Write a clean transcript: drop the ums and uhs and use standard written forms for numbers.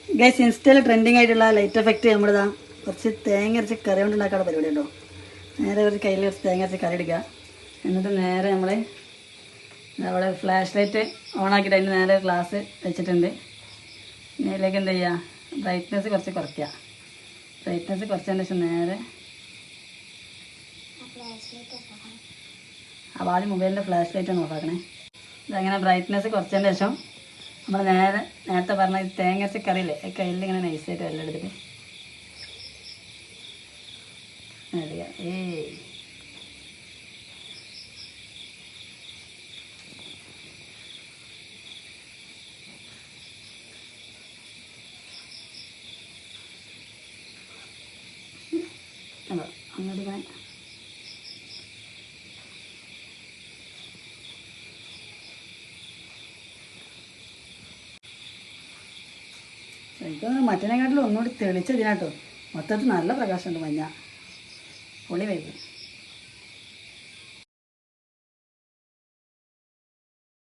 Guys ഇൻസ്റ്റയിൽ trending ആയിട്ടുള്ള light effect നമ്മളിതാ കുറച്ച് തേങ്ങ അരച്ച് കറി കൊണ്ട് ഉണ്ടാക്കാനുള്ള പരിപാടി ഉണ്ടോ. നേരെ ഒരു കയ്യിൽ കുറച്ച് തേങ്ങ അരച്ച് കറി എടുക്കുക. എന്നിട്ട് നേരെ നമ്മൾ അവിടെ ഫ്ലാഷ് ലൈറ്റ് ഓണാക്കിയിട്ട് അതിന് നേരെ ഗ്ലാസ് വെച്ചിട്ടുണ്ട്. ഇതിലേക്ക് എന്താ ചെയ്യുക, ബ്രൈറ്റ്നെസ് കുറച്ച് കുറയ്ക്കുക. ബ്രൈറ്റ്നെസ് കുറച്ചതിന് ശേഷം നേരെ ആദ്യം മൊബൈലിൻ്റെ ഫ്ലാഷ് ലൈറ്റാണ് ഓഫാക്കണേ. ഇതങ്ങനെ ബ്രൈറ്റ്നെസ് കുറച്ചതിന് ശേഷം നമ്മൾ നേരത്തെ പറഞ്ഞ ഈ തേങ്ങ അരച്ച കറിയില്ലേ കയ്യിൽ ഇങ്ങനെ നൈസായിട്ട് എല്ലാം എടുത്തിട്ട് അങ്ങോട്ട് ഇങ്ങനെ എനിക്ക് മറ്റേനെക്കാട്ടിലും ഒന്നുകൂടി തെളിച്ചതിനാട്ടോ. മൊത്തത്തിൽ നല്ല പ്രകാശമുണ്ട്, മഞ്ഞ പൊളി വൈകി.